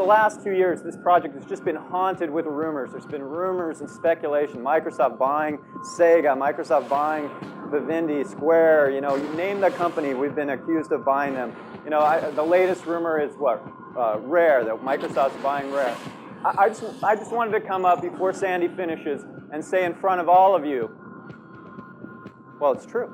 last 2 years, this project has just been haunted with rumors. There's been rumors and speculation. Microsoft buying Sega, Microsoft buying Vivendi, Square, you name the company, we've been accused of buying them. The latest rumor is what? Rare, that Microsoft's buying Rare. I just wanted to come up before Sandy finishes and say in front of all of you, well, it's true.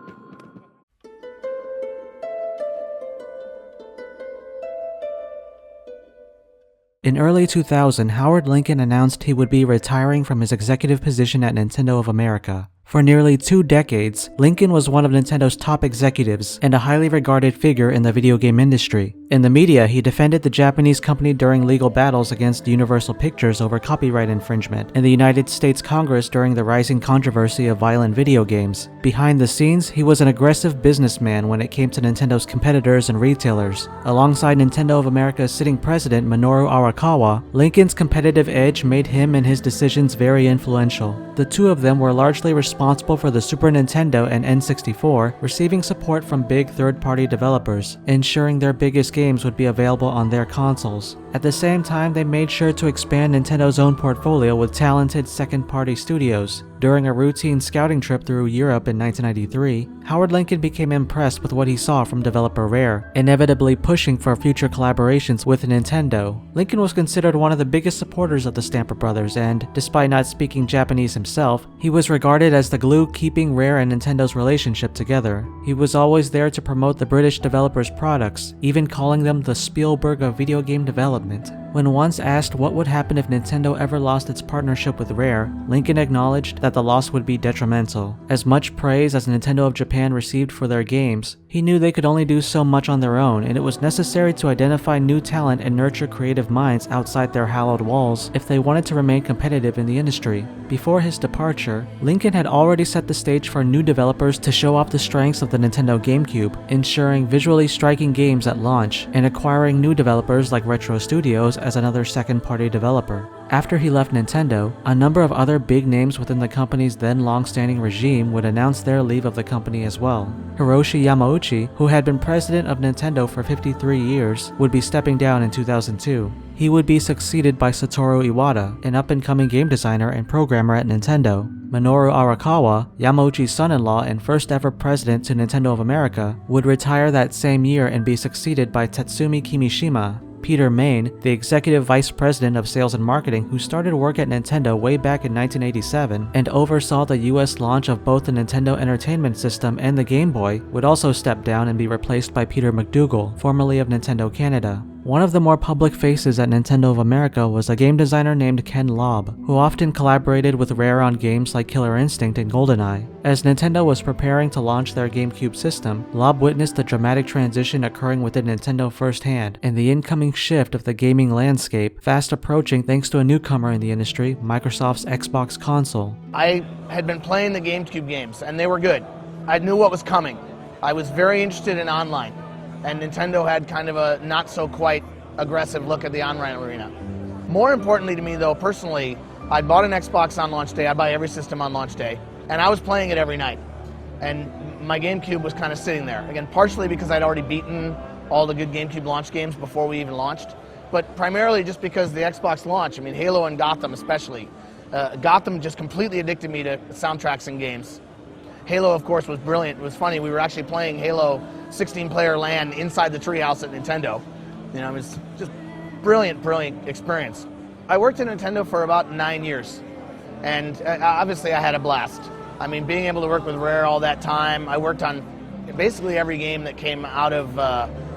In early 2000, Howard Lincoln announced he would be retiring from his executive position at Nintendo of America. For nearly 2 decades, Lincoln was one of Nintendo's top executives and a highly regarded figure in the video game industry. In the media, he defended the Japanese company during legal battles against Universal Pictures over copyright infringement, and the United States Congress during the rising controversy of violent video games. Behind the scenes, he was an aggressive businessman when it came to Nintendo's competitors and retailers. Alongside Nintendo of America's sitting president Minoru Arakawa, Lincoln's competitive edge made him and his decisions very influential. The two of them were largely responsible for the Super Nintendo and N64 receiving support from big third-party developers, ensuring their biggest games would be available on their consoles. At the same time, they made sure to expand Nintendo's own portfolio with talented second-party studios. During a routine scouting trip through Europe in 1993, Howard Lincoln became impressed with what he saw from developer Rare, inevitably pushing for future collaborations with Nintendo. Lincoln was considered one of the biggest supporters of the Stamper Brothers, and, despite not speaking Japanese himself, he was regarded as the glue keeping Rare and Nintendo's relationship together. He was always there to promote the British developers' products, even calling them the Spielberg of video game development. When once asked what would happen if Nintendo ever lost its partnership with Rare, Lincoln acknowledged that the loss would be detrimental. As much praise as Nintendo of Japan received for their games, he knew they could only do so much on their own, and it was necessary to identify new talent and nurture creative minds outside their hallowed walls if they wanted to remain competitive in the industry. Before his departure, Lincoln had already set the stage for new developers to show off the strengths of the Nintendo GameCube, ensuring visually striking games at launch, and acquiring new developers like Retro Studios as another second-party developer. After he left Nintendo, a number of other big names within the company's then long-standing regime would announce their leave of the company as well. Hiroshi Yamauchi, who had been president of Nintendo for 53 years, would be stepping down in 2002. He would be succeeded by Satoru Iwata, an up-and-coming game designer and programmer at Nintendo. Minoru Arakawa, Yamauchi's son-in-law and first-ever president to Nintendo of America, would retire that same year and be succeeded by Tatsumi Kimishima. Peter Main, the executive vice president of sales and marketing who started work at Nintendo way back in 1987 and oversaw the US launch of both the Nintendo Entertainment System and the Game Boy, would also step down and be replaced by Peter McDougall, formerly of Nintendo Canada. One of the more public faces at Nintendo of America was a game designer named Ken Lobb, who often collaborated with Rare on games like Killer Instinct and GoldenEye. As Nintendo was preparing to launch their GameCube system, Lobb witnessed the dramatic transition occurring within Nintendo firsthand, and the incoming shift of the gaming landscape, fast approaching thanks to a newcomer in the industry, Microsoft's Xbox console. I had been playing the GameCube games, and they were good. I knew what was coming. I was very interested in online. And Nintendo had kind of a not-so-quite aggressive look at the online arena. More importantly to me, though, personally, I bought an Xbox on launch day. I buy every system on launch day. And I was playing it every night. And my GameCube was kind of sitting there. Again, partially because I'd already beaten all the good GameCube launch games before we even launched. But primarily just because the Xbox launch, I mean, Halo and Gotham especially. Gotham just completely addicted me to soundtracks and games. Halo, of course, was brilliant. It was funny. We were actually playing Halo 16-player LAN inside the treehouse at Nintendo. It was just brilliant experience. I worked at Nintendo for about 9 years, and obviously I had a blast. I mean, being able to work with Rare all that time, I worked on basically every game that came out of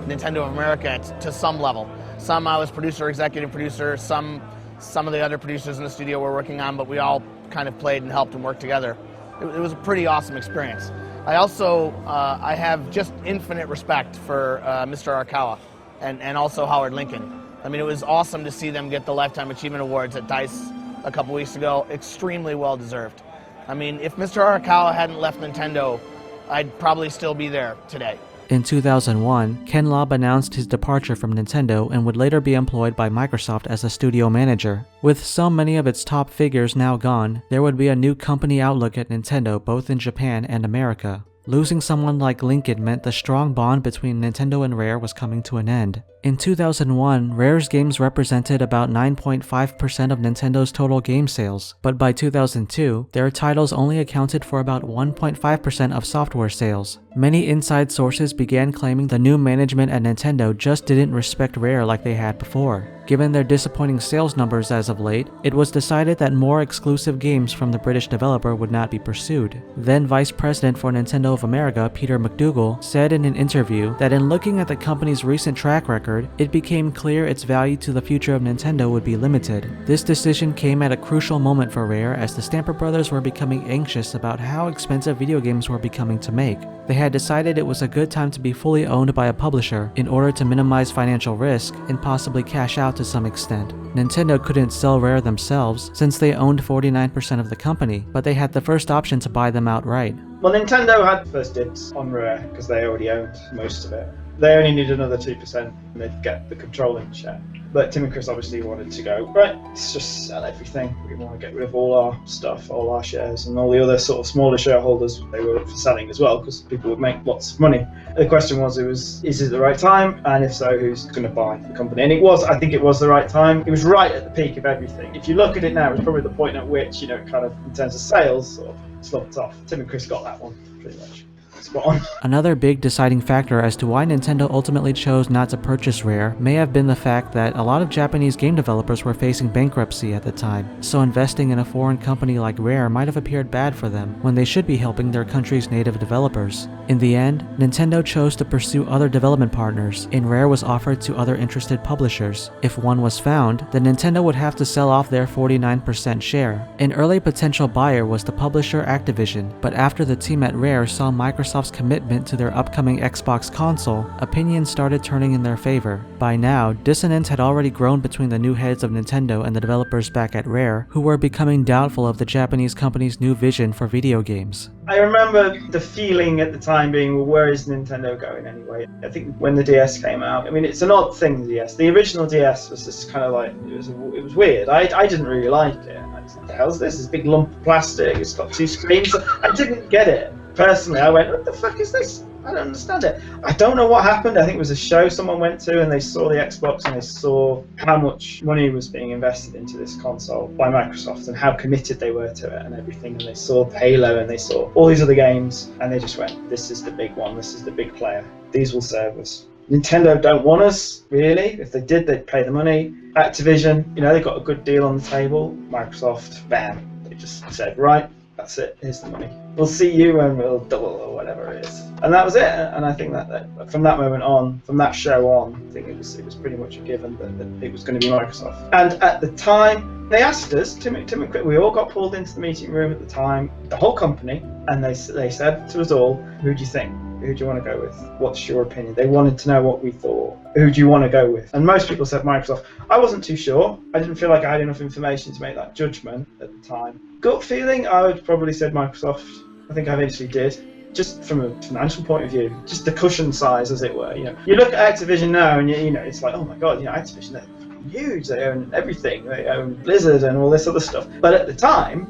Nintendo of America to some level. Some I was producer, executive producer, some of the other producers in the studio were working on, but we all kind of played and helped and worked together. It was a pretty awesome experience. I also I have just infinite respect for Mr. Arakawa and also Howard Lincoln. I mean, it was awesome to see them get the Lifetime Achievement Awards at DICE a couple weeks ago. Extremely well deserved. I mean, if Mr. Arakawa hadn't left Nintendo, I'd probably still be there today. In 2001, Ken Lobb announced his departure from Nintendo and would later be employed by Microsoft as a studio manager. With so many of its top figures now gone, there would be a new company outlook at Nintendo both in Japan and America. Losing someone like Lincoln meant the strong bond between Nintendo and Rare was coming to an end. In 2001, Rare's games represented about 9.5% of Nintendo's total game sales, but by 2002, their titles only accounted for about 1.5% of software sales. Many inside sources began claiming the new management at Nintendo just didn't respect Rare like they had before. Given their disappointing sales numbers as of late, it was decided that more exclusive games from the British developer would not be pursued. Then Vice President for Nintendo of America, Peter McDougall, said in an interview that in looking at the company's recent track record, it became clear its value to the future of Nintendo would be limited. This decision came at a crucial moment for Rare as the Stamper brothers were becoming anxious about how expensive video games were becoming to make. They had decided it was a good time to be fully owned by a publisher in order to minimize financial risk and possibly cash out to some extent. Nintendo couldn't sell Rare themselves since they owned 49% of the company, but they had the first option to buy them outright. Well, Nintendo had first dibs on Rare because they already owned most of it. They only needed another 2% and they'd get the controlling share. But Tim and Chris obviously wanted to go, right, let's just sell everything. We want to get rid of all our stuff, all our shares, and all the other sort of smaller shareholders, they were up for selling as well because people would make lots of money. The question was, is it the right time? And if so, who's going to buy the company? And I think it was the right time. It was right at the peak of everything. If you look at it now, it's probably the point at which, it kind of, in terms of sales, sort of slumped off. Tim and Chris got that one, pretty much. Spot on. Another big deciding factor as to why Nintendo ultimately chose not to purchase Rare may have been the fact that a lot of Japanese game developers were facing bankruptcy at the time, so investing in a foreign company like Rare might have appeared bad for them when they should be helping their country's native developers. In the end, Nintendo chose to pursue other development partners, and Rare was offered to other interested publishers. If one was found, then Nintendo would have to sell off their 49% share. An early potential buyer was the publisher Activision, but after the team at Rare saw Microsoft's commitment to their upcoming Xbox console, opinions started turning in their favor. By now, dissonance had already grown between the new heads of Nintendo and the developers back at Rare, who were becoming doubtful of the Japanese company's new vision for video games. I remember the feeling at the time being, well, where is Nintendo going anyway? I think when the DS came out, I mean, it's an odd thing, the DS. The original DS was just kind of like, it was weird. I didn't really like it. What the hell's this? This big lump of plastic, it's got two screens. I didn't get it. Personally, I went, what the fuck is this? I don't understand it. I don't know what happened. I think it was a show someone went to and they saw the Xbox and they saw how much money was being invested into this console by Microsoft and how committed they were to it and everything. And they saw Halo and they saw all these other games and they just went, this is the big one. This is the big player. These will serve us. Nintendo don't want us, really. If they did, they'd pay the money. Activision, they got a good deal on the table. Microsoft, bam. They just said, right, that's it. Here's the money. We'll see you and we'll double or whatever it is. And that was it. And I think that from that moment on, from that show on, I think it was pretty much a given that it was going to be Microsoft. And at the time, they asked us, Tim and Chris, we all got pulled into the meeting room at the time, the whole company, and they said to us all, who do you think? Who do you want to go with? What's your opinion? They wanted to know what we thought. Who do you want to go with? And most people said Microsoft. I wasn't too sure. I didn't feel like I had enough information to make that judgment at the time. Gut feeling, I would probably said Microsoft. I think I eventually did. Just from a financial point of view, just the cushion size, as it were. You look at Activision now, and it's like, oh my god, Activision, they're huge. They own everything. They own Blizzard and all this other stuff. But at the time,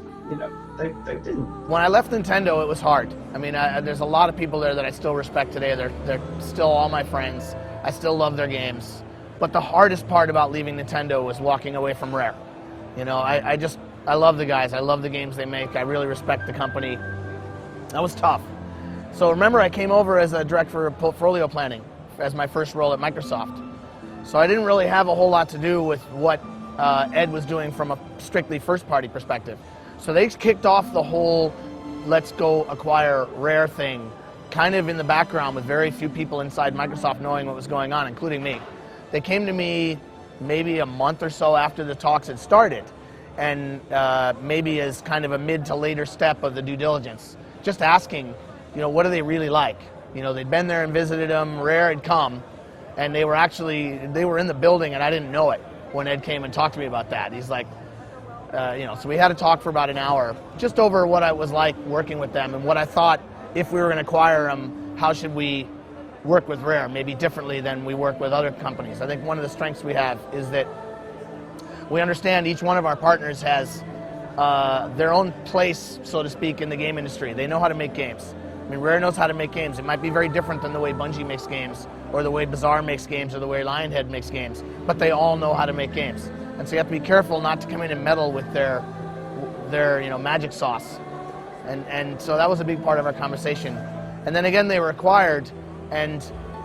they didn't. When I left Nintendo, it was hard. I mean, there's a lot of people there that I still respect today. They're still all my friends. I still love their games. But the hardest part about leaving Nintendo was walking away from Rare. I love the guys. I love the games they make. I really respect the company. That was tough. So remember, I came over as a director of portfolio planning as my first role at Microsoft. So I didn't really have a whole lot to do with what Ed was doing from a strictly first-party perspective. So they kicked off the whole let's go acquire Rare thing kind of in the background with very few people inside Microsoft knowing what was going on, including me. They came to me maybe a month or so after the talks had started, and maybe as kind of a mid to later step of the due diligence, just asking, what do they really like? They'd been there and visited them, Rare had come, and they were in the building and I didn't know it when Ed came and talked to me about that. He's like, so we had a talk for about an hour, just over what I was like working with them and what I thought if we were going to acquire them, how should we work with Rare, maybe differently than we work with other companies. I think one of the strengths we have is that we understand each one of our partners has their own place, so to speak, in the game industry. They know how to make games. I mean, Rare knows how to make games. It might be very different than the way Bungie makes games, or the way Bazaar makes games, or the way Lionhead makes games, but they all know how to make games. And so you have to be careful not to come in and meddle with their magic sauce. And so that was a big part of our conversation. And then again, they were acquired, and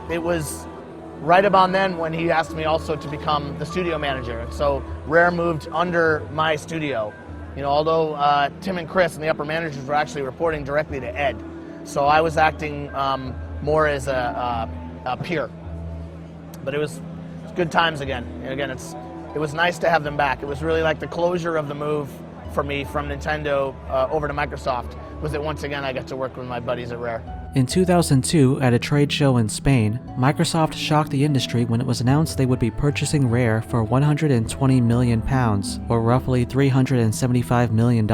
it was right about then when he asked me also to become the studio manager. So Rare moved under my studio. Although Tim and Chris and the upper managers were actually reporting directly to Ed. So I was acting more as a peer. But it was good times again. And again, it was nice to have them back. It was really like the closure of the move for me from Nintendo over to Microsoft, was that once again I got to work with my buddies at Rare. In 2002, at a trade show in Spain, Microsoft shocked the industry when it was announced they would be purchasing Rare for £120 million, or roughly $375 million,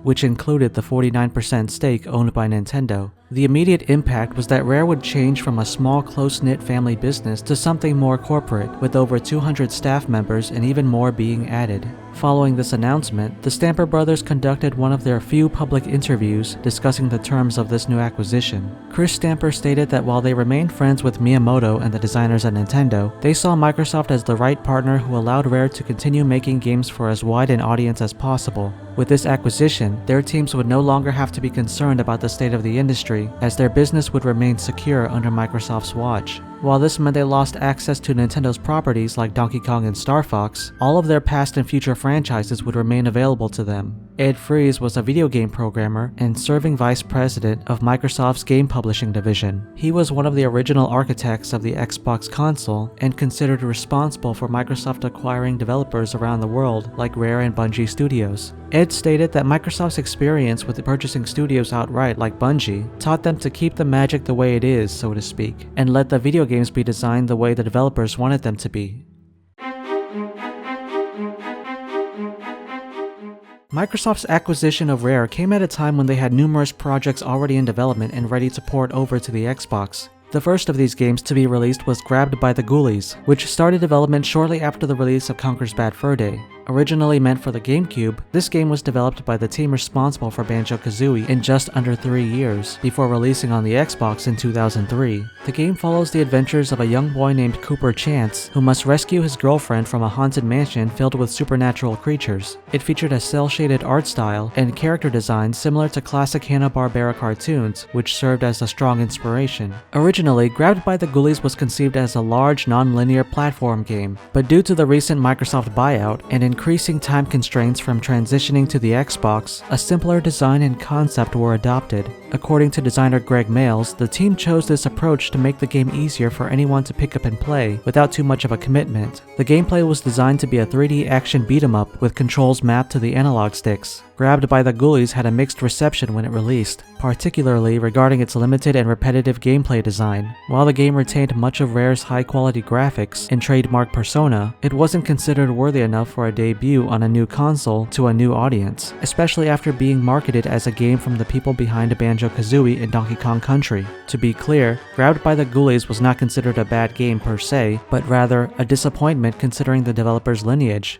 which included the 49% stake owned by Nintendo. The immediate impact was that Rare would change from a small, close-knit family business to something more corporate, with over 200 staff members and even more being added. Following this announcement, the Stamper brothers conducted one of their few public interviews discussing the terms of this new acquisition. Chris Stamper stated that while they remained friends with Miyamoto and the designers at Nintendo, they saw Microsoft as the right partner who allowed Rare to continue making games for as wide an audience as possible. With this acquisition, their teams would no longer have to be concerned about the state of the industry, as their business would remain secure under Microsoft's watch. While this meant they lost access to Nintendo's properties like Donkey Kong and Star Fox, all of their past and future franchises would remain available to them. Ed Fries was a video game programmer and serving vice president of Microsoft's game publishing division. He was one of the original architects of the Xbox console and considered responsible for Microsoft acquiring developers around the world like Rare and Bungie Studios. Ed stated that Microsoft's experience with purchasing studios outright like Bungie taught them to keep the magic the way it is, so to speak, and let the video games be designed the way the developers wanted them to be. Microsoft's acquisition of Rare came at a time when they had numerous projects already in development and ready to port over to the Xbox. The first of these games to be released was Grabbed by the Ghoulies, which started development shortly after the release of Conker's Bad Fur Day. Originally meant for the GameCube, this game was developed by the team responsible for Banjo-Kazooie in just under 3 years, before releasing on the Xbox in 2003. The game follows the adventures of a young boy named Cooper Chance, who must rescue his girlfriend from a haunted mansion filled with supernatural creatures. It featured a cel-shaded art style and character design similar to classic Hanna-Barbera cartoons, which served as a strong inspiration. Originally, Grabbed by the Ghoulies was conceived as a large, non-linear platform game, but due to the recent Microsoft buyout and increasing time constraints from transitioning to the Xbox, a simpler design and concept were adopted. According to designer Greg Males, the team chose this approach to make the game easier for anyone to pick up and play without too much of a commitment. The gameplay was designed to be a 3D action beat-em-up with controls mapped to the analog sticks. Grabbed by the Ghoulies had a mixed reception when it released, particularly regarding its limited and repetitive gameplay design. While the game retained much of Rare's high-quality graphics and trademark persona, it wasn't considered worthy enough for a debut on a new console to a new audience, especially after being marketed as a game from the people behind Banjo-Kazooie and Donkey Kong Country. To be clear, Grabbed by the Ghoulies was not considered a bad game per se, but rather a disappointment considering the developer's lineage.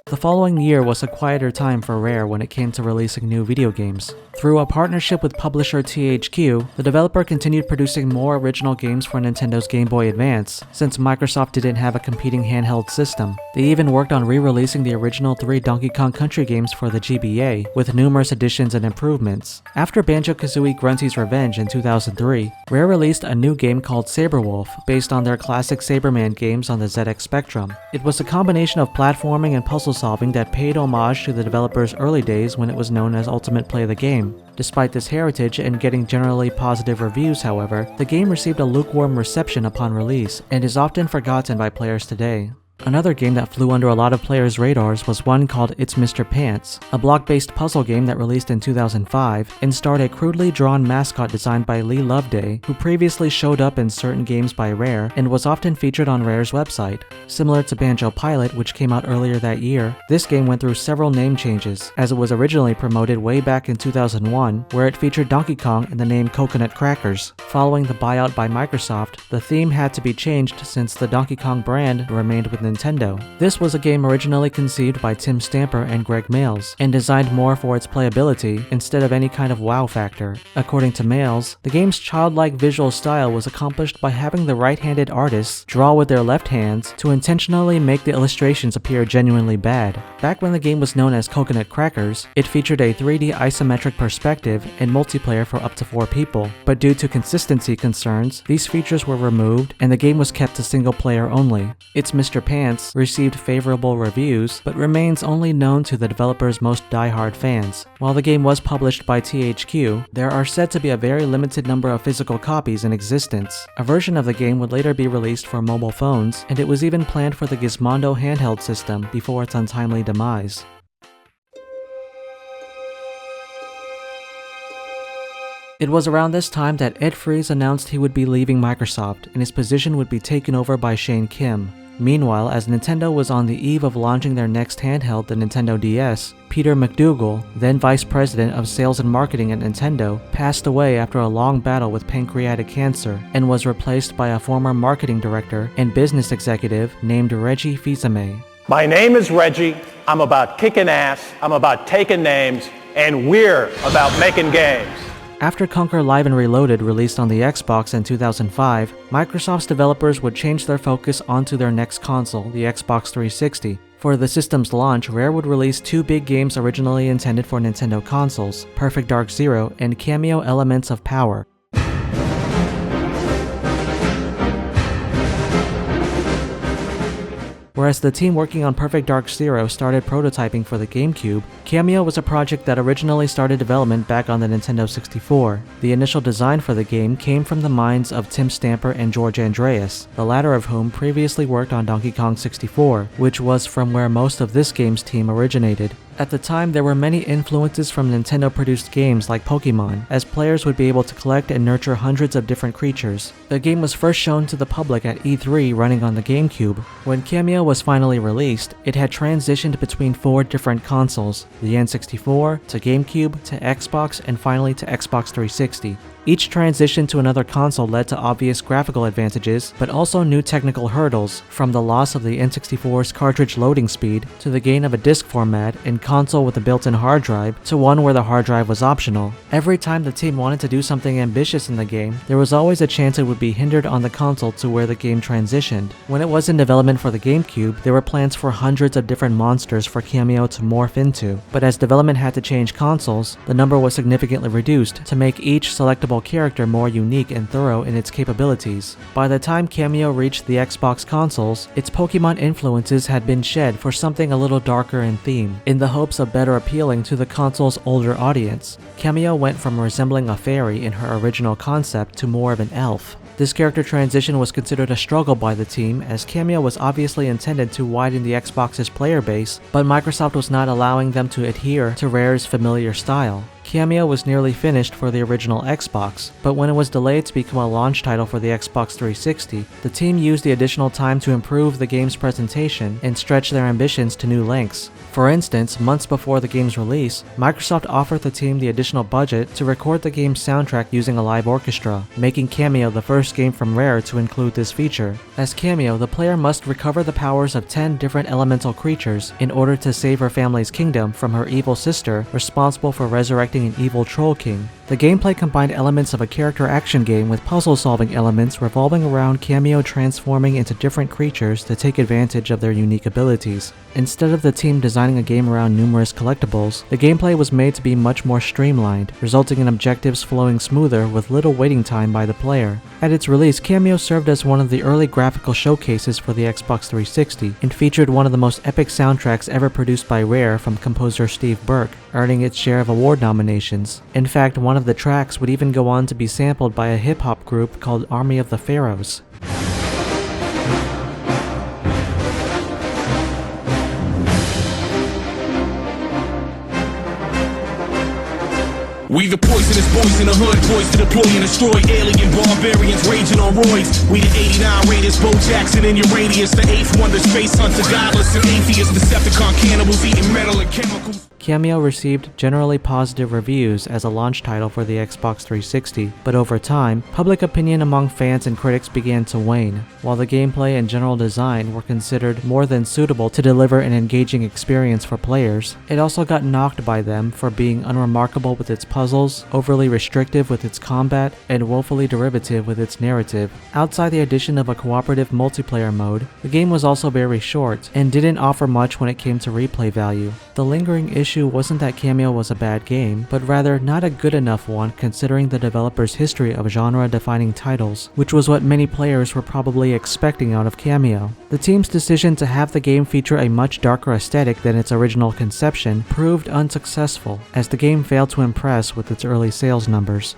The following year was a quieter time for Rare when it came to releasing new video games. Through a partnership with publisher THQ, the developer continued producing more original games for Nintendo's Game Boy Advance, since Microsoft didn't have a competing handheld system. They even worked on re-releasing the original 3 Donkey Kong Country games for the GBA, with numerous additions and improvements. After Banjo-Kazooie Grunty's Revenge in 2003, Rare released a new game called Saberwolf, based on their classic Saberman games on the ZX Spectrum. It was a combination of platforming and puzzle solving that paid homage to the developer's early days when it was known as Ultimate Play the Game. Despite this heritage and getting generally positive reviews, however, the game received a lukewarm reception upon release and is often forgotten by players today. Another game that flew under a lot of players' radars was one called It's Mr. Pants, a block-based puzzle game that released in 2005 and starred a crudely drawn mascot designed by Lee Loveday, who previously showed up in certain games by Rare and was often featured on Rare's website. Similar to Banjo Pilot, which came out earlier that year, this game went through several name changes, as it was originally promoted way back in 2001, where it featured Donkey Kong and the name Coconut Crackers. Following the buyout by Microsoft, the theme had to be changed since the Donkey Kong brand remained with Nintendo. This was a game originally conceived by Tim Stamper and Greg Mails, and designed more for its playability instead of any kind of wow factor. According to Mails, the game's childlike visual style was accomplished by having the right-handed artists draw with their left hands to intentionally make the illustrations appear genuinely bad. Back when the game was known as Coconut Crackers, it featured a 3D isometric perspective and multiplayer for up to 4 people, but due to consistency concerns, these features were removed and the game was kept to single player only. Its Mr. Pants received favorable reviews, but remains only known to the developer's most die-hard fans. While the game was published by THQ, there are said to be a very limited number of physical copies in existence. A version of the game would later be released for mobile phones, and it was even planned for the Gizmondo handheld system before its untimely demise. It was around this time that Ed Fries announced he would be leaving Microsoft and his position would be taken over by Shane Kim. Meanwhile, as Nintendo was on the eve of launching their next handheld, the Nintendo DS, Peter McDougall, then Vice President of Sales and Marketing at Nintendo, passed away after a long battle with pancreatic cancer and was replaced by a former marketing director and business executive named Reggie Fils-Aimé. My name is Reggie. I'm about kicking ass, I'm about taking names, and we're about making games. After Conquer Live and Reloaded released on the Xbox in 2005, Microsoft's developers would change their focus onto their next console, the Xbox 360. For the system's launch, Rare would release 2 big games originally intended for Nintendo consoles, Perfect Dark Zero and Kameo Elements of Power. Whereas the team working on Perfect Dark Zero started prototyping for the GameCube, Kameo was a project that originally started development back on the Nintendo 64. The initial design for the game came from the minds of Tim Stamper and George Andreas, the latter of whom previously worked on Donkey Kong 64, which was from where most of this game's team originated. At the time, there were many influences from Nintendo-produced games like Pokemon, as players would be able to collect and nurture hundreds of different creatures. The game was first shown to the public at E3 running on the GameCube. When Kameo was finally released, it had transitioned between 4 different consoles, the N64, to GameCube, to Xbox, and finally to Xbox 360. Each transition to another console led to obvious graphical advantages, but also new technical hurdles, from the loss of the N64's cartridge loading speed, to the gain of a disc format and console with a built-in hard drive, to one where the hard drive was optional. Every time the team wanted to do something ambitious in the game, there was always a chance it would be hindered on the console to where the game transitioned. When it was in development for the GameCube, there were plans for hundreds of different monsters for Kameo to morph into, but as development had to change consoles, the number was significantly reduced to make each selectable character more unique and thorough in its capabilities. By the time Kameo reached the Xbox consoles, its Pokemon influences had been shed for something a little darker in theme, in the hopes of better appealing to the console's older audience. Kameo went from resembling a fairy in her original concept to more of an elf. This character transition was considered a struggle by the team, as Kameo was obviously intended to widen the Xbox's player base, but Microsoft was not allowing them to adhere to Rare's familiar style. Kameo was nearly finished for the original Xbox, but when it was delayed to become a launch title for the Xbox 360, the team used the additional time to improve the game's presentation and stretch their ambitions to new lengths. For instance, months before the game's release, Microsoft offered the team the additional budget to record the game's soundtrack using a live orchestra, making Kameo the first game from Rare to include this feature. As Kameo, the player must recover the powers of 10 different elemental creatures in order to save her family's kingdom from her evil sister, responsible for resurrecting an evil troll king. The gameplay combined elements of a character action game with puzzle-solving elements revolving around Kameo transforming into different creatures to take advantage of their unique abilities. Instead of the team designing a game around numerous collectibles, the gameplay was made to be much more streamlined, resulting in objectives flowing smoother with little waiting time by the player. At its release, Kameo served as one of the early graphical showcases for the Xbox 360 and featured one of the most epic soundtracks ever produced by Rare from composer Steve Burke, earning its share of award nominations. In fact, one of the tracks would even go on to be sampled by a hip-hop group called Army of the Pharaohs. We the poisonous boys in the hood, boys to deploy and destroy alien barbarians raging on roids. We the 89 Raiders, Bo Jackson and Uranus, the 8th wonder, space hunter, godless and atheist, Decepticon cannibals eating metal and chemicals. Kameo received generally positive reviews as a launch title for the Xbox 360, but over time, public opinion among fans and critics began to wane. While the gameplay and general design were considered more than suitable to deliver an engaging experience for players, it also got knocked by them for being unremarkable with its puzzles, overly restrictive with its combat, and woefully derivative with its narrative. Outside the addition of a cooperative multiplayer mode, the game was also very short, and didn't offer much when it came to replay value. The lingering issue wasn't that Kameo was a bad game, but rather not a good enough one considering the developer's history of genre-defining titles, which was what many players were probably expecting out of Kameo. The team's decision to have the game feature a much darker aesthetic than its original conception proved unsuccessful, as the game failed to impress with its early sales numbers.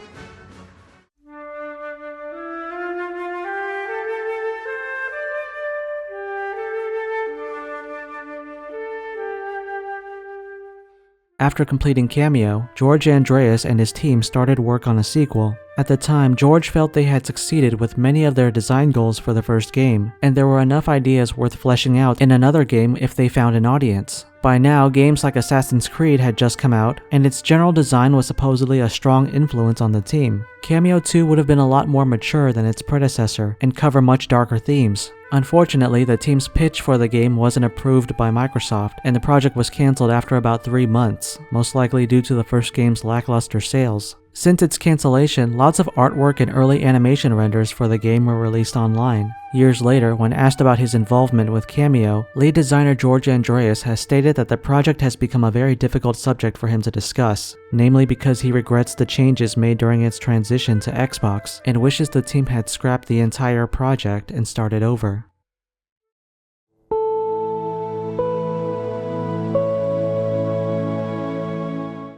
After completing Kameo, George Andreas and his team started work on a sequel. At the time, George felt they had succeeded with many of their design goals for the first game, and there were enough ideas worth fleshing out in another game if they found an audience. By now, games like Assassin's Creed had just come out, and its general design was supposedly a strong influence on the team. Kameo 2 would have been a lot more mature than its predecessor, and cover much darker themes. Unfortunately, the team's pitch for the game wasn't approved by Microsoft, and the project was cancelled after about 3 months, most likely due to the first game's lackluster sales. Since its cancellation, lots of artwork and early animation renders for the game were released online. Years later, when asked about his involvement with Kameo, lead designer George Andreas has stated that the project has become a very difficult subject for him to discuss, namely because he regrets the changes made during its transition to Xbox, and wishes the team had scrapped the entire project and started over.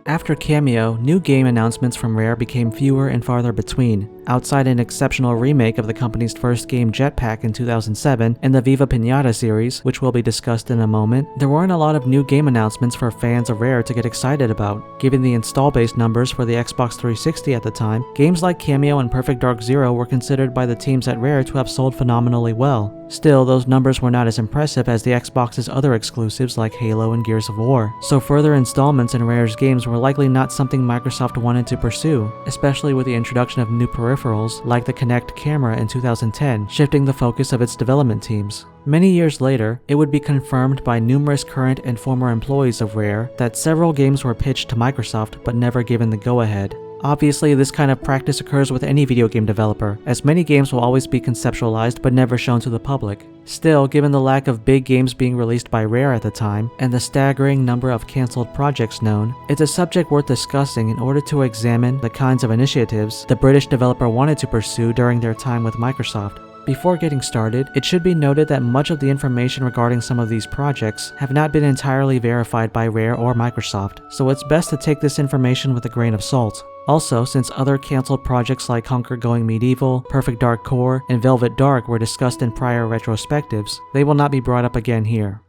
After Kameo, new game announcements from Rare became fewer and farther between. Outside an exceptional remake of the company's first game Jetpack in 2007 and the Viva Pinata series, which will be discussed in a moment, there weren't a lot of new game announcements for fans of Rare to get excited about. Given the install-based numbers for the Xbox 360 at the time, games like Kameo and Perfect Dark Zero were considered by the teams at Rare to have sold phenomenally well. Still, those numbers were not as impressive as the Xbox's other exclusives like Halo and Gears of War, so further installments in Rare's games were likely not something Microsoft wanted to pursue, especially with the introduction of new peripherals like the Kinect camera in 2010, shifting the focus of its development teams. Many years later, it would be confirmed by numerous current and former employees of Rare that several games were pitched to Microsoft but never given the go-ahead. Obviously, this kind of practice occurs with any video game developer, as many games will always be conceptualized but never shown to the public. Still, given the lack of big games being released by Rare at the time, and the staggering number of cancelled projects known, it's a subject worth discussing in order to examine the kinds of initiatives the British developer wanted to pursue during their time with Microsoft. Before getting started, it should be noted that much of the information regarding some of these projects have not been entirely verified by Rare or Microsoft, so it's best to take this information with a grain of salt. Also, since other cancelled projects like Conquer Going Medieval, Perfect Dark Core, and Velvet Dark were discussed in prior retrospectives, they will not be brought up again here.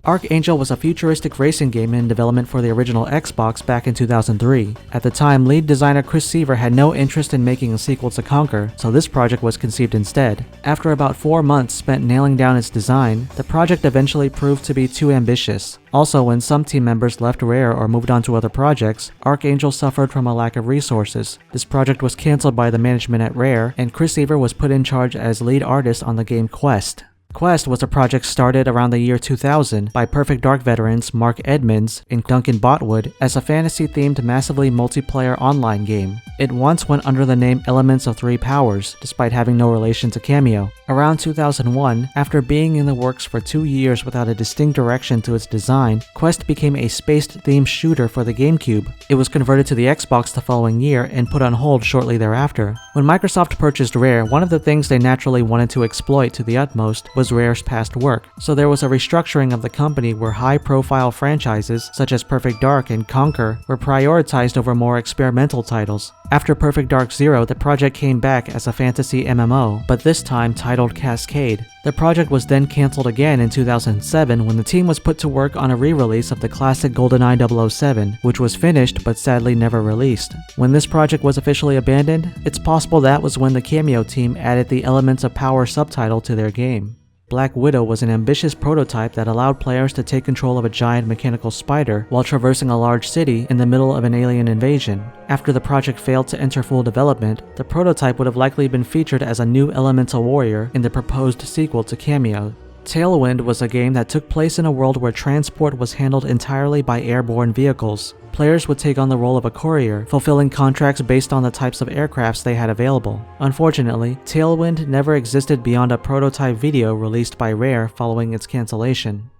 Archangel was a futuristic racing game in development for the original Xbox back in 2003. At the time, lead designer Chris Seaver had no interest in making a sequel to Conquer, so this project was conceived instead. After about 4 months spent nailing down its design, the project eventually proved to be too ambitious. Also, when some team members left Rare or moved on to other projects, Archangel suffered from a lack of resources. This project was cancelled by the management at Rare, and Chris Seaver was put in charge as lead artist on the game Quest. Quest was a project started around the year 2000 by Perfect Dark veterans Mark Edmonds and Duncan Botwood as a fantasy-themed massively multiplayer online game. It once went under the name Elements of Three Powers, despite having no relation to Kameo. Around 2001, after being in the works for 2 years without a distinct direction to its design, Quest became a space-themed shooter for the GameCube. It was converted to the Xbox the following year and put on hold shortly thereafter. When Microsoft purchased Rare, one of the things they naturally wanted to exploit to the utmost was Rare's past work, so there was a restructuring of the company where high-profile franchises such as Perfect Dark and Conquer were prioritized over more experimental titles. After Perfect Dark Zero, the project came back as a fantasy MMO, but this time titled Cascade. The project was then cancelled again in 2007 when the team was put to work on a re-release of the classic GoldenEye 007, which was finished but sadly never released. When this project was officially abandoned, it's possible that was when the Kameo team added the Elements of Power subtitle to their game. Black Widow was an ambitious prototype that allowed players to take control of a giant mechanical spider while traversing a large city in the middle of an alien invasion. After the project failed to enter full development, the prototype would have likely been featured as a new elemental warrior in the proposed sequel to Kameo. Tailwind was a game that took place in a world where transport was handled entirely by airborne vehicles. Players would take on the role of a courier, fulfilling contracts based on the types of aircrafts they had available. Unfortunately, Tailwind never existed beyond a prototype video released by Rare following its cancellation.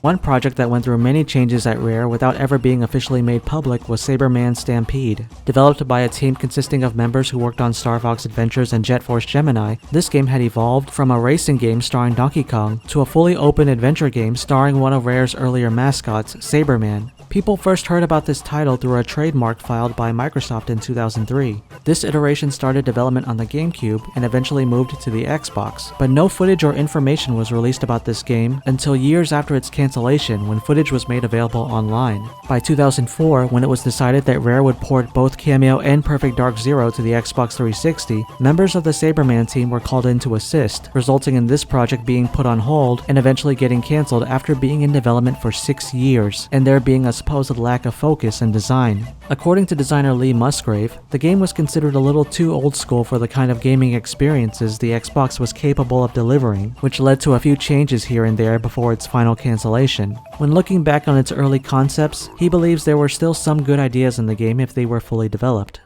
One project that went through many changes at Rare without ever being officially made public was Saberman Stampede. Developed by a team consisting of members who worked on Star Fox Adventures and Jet Force Gemini, this game had evolved from a racing game starring Donkey Kong to a fully open adventure game starring one of Rare's earlier mascots, Saberman. People first heard about this title through a trademark filed by Microsoft in 2003. This iteration started development on the GameCube and eventually moved to the Xbox, but no footage or information was released about this game until years after its cancellation when footage was made available online. By 2004, when it was decided that Rare would port both Kameo and Perfect Dark Zero to the Xbox 360, members of the Saberman team were called in to assist, resulting in this project being put on hold and eventually getting cancelled after being in development for 6 years, and there being a supposed lack of focus and design. According to designer Lee Musgrave, the game was considered a little too old school for the kind of gaming experiences the Xbox was capable of delivering, which led to a few changes here and there before its final cancellation. When looking back on its early concepts, he believes there were still some good ideas in the game if they were fully developed.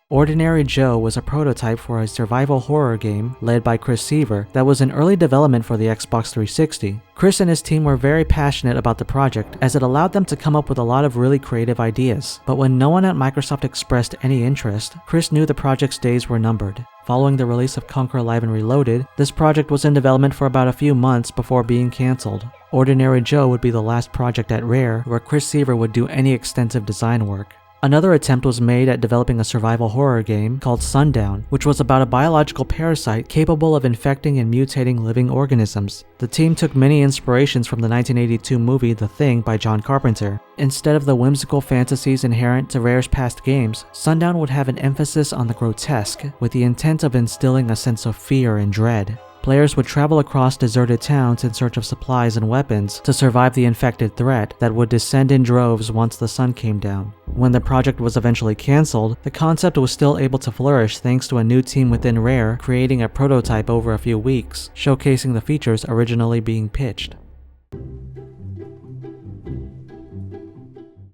Ordinary Joe was a prototype for a survival horror game led by Chris Seaver that was in early development for the Xbox 360. Chris and his team were very passionate about the project as it allowed them to come up with a lot of really creative ideas. But when no one at Microsoft expressed any interest, Chris knew the project's days were numbered. Following the release of Conquer Live and Reloaded, this project was in development for about a few months before being cancelled. Ordinary Joe would be the last project at Rare where Chris Seaver would do any extensive design work. Another attempt was made at developing a survival horror game called Sundown, which was about a biological parasite capable of infecting and mutating living organisms. The team took many inspirations from the 1982 movie The Thing by John Carpenter. Instead of the whimsical fantasies inherent to Rare's past games, Sundown would have an emphasis on the grotesque, with the intent of instilling a sense of fear and dread. Players would travel across deserted towns in search of supplies and weapons to survive the infected threat that would descend in droves once the sun came down. When the project was eventually cancelled, the concept was still able to flourish thanks to a new team within Rare creating a prototype over a few weeks, showcasing the features originally being pitched.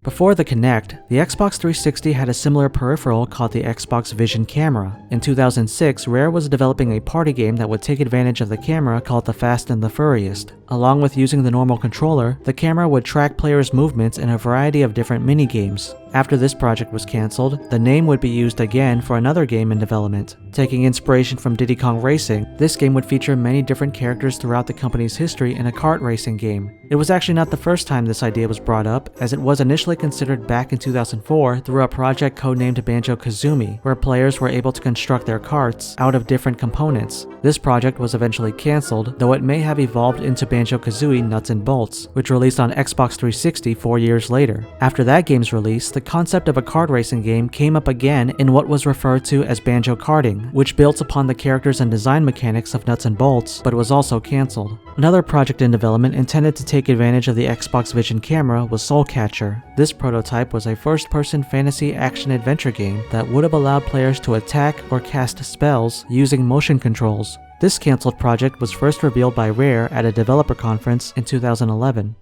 Before the Kinect, the Xbox 360 had a similar peripheral called the Xbox Vision Camera. In 2006, Rare was developing a party game that would take advantage of the camera called the Fast and the Furriest. Along with using the normal controller, the camera would track players' movements in a variety of different minigames. After this project was cancelled, the name would be used again for another game in development. Taking inspiration from Diddy Kong Racing, this game would feature many different characters throughout the company's history in a kart racing game. It was actually not the first time this idea was brought up, as it was initially considered back in 2004 through a project codenamed Banjo-Kazooie, where players were able to construct their karts out of different components. This project was eventually cancelled, though it may have evolved into Banjo-Kazooie Nuts and Bolts, which released on Xbox 360 4 years later. After that game's release, the concept of a kart racing game came up again in what was referred to as Banjo Karting, which built upon the characters and design mechanics of Nuts and Bolts, but was also cancelled. Another project in development intended to take advantage of the Xbox Vision camera was Soul Catcher. This prototype was a first-person fantasy action-adventure game that would have allowed players to attack or cast spells using motion controls. This cancelled project was first revealed by Rare at a developer conference in 2011.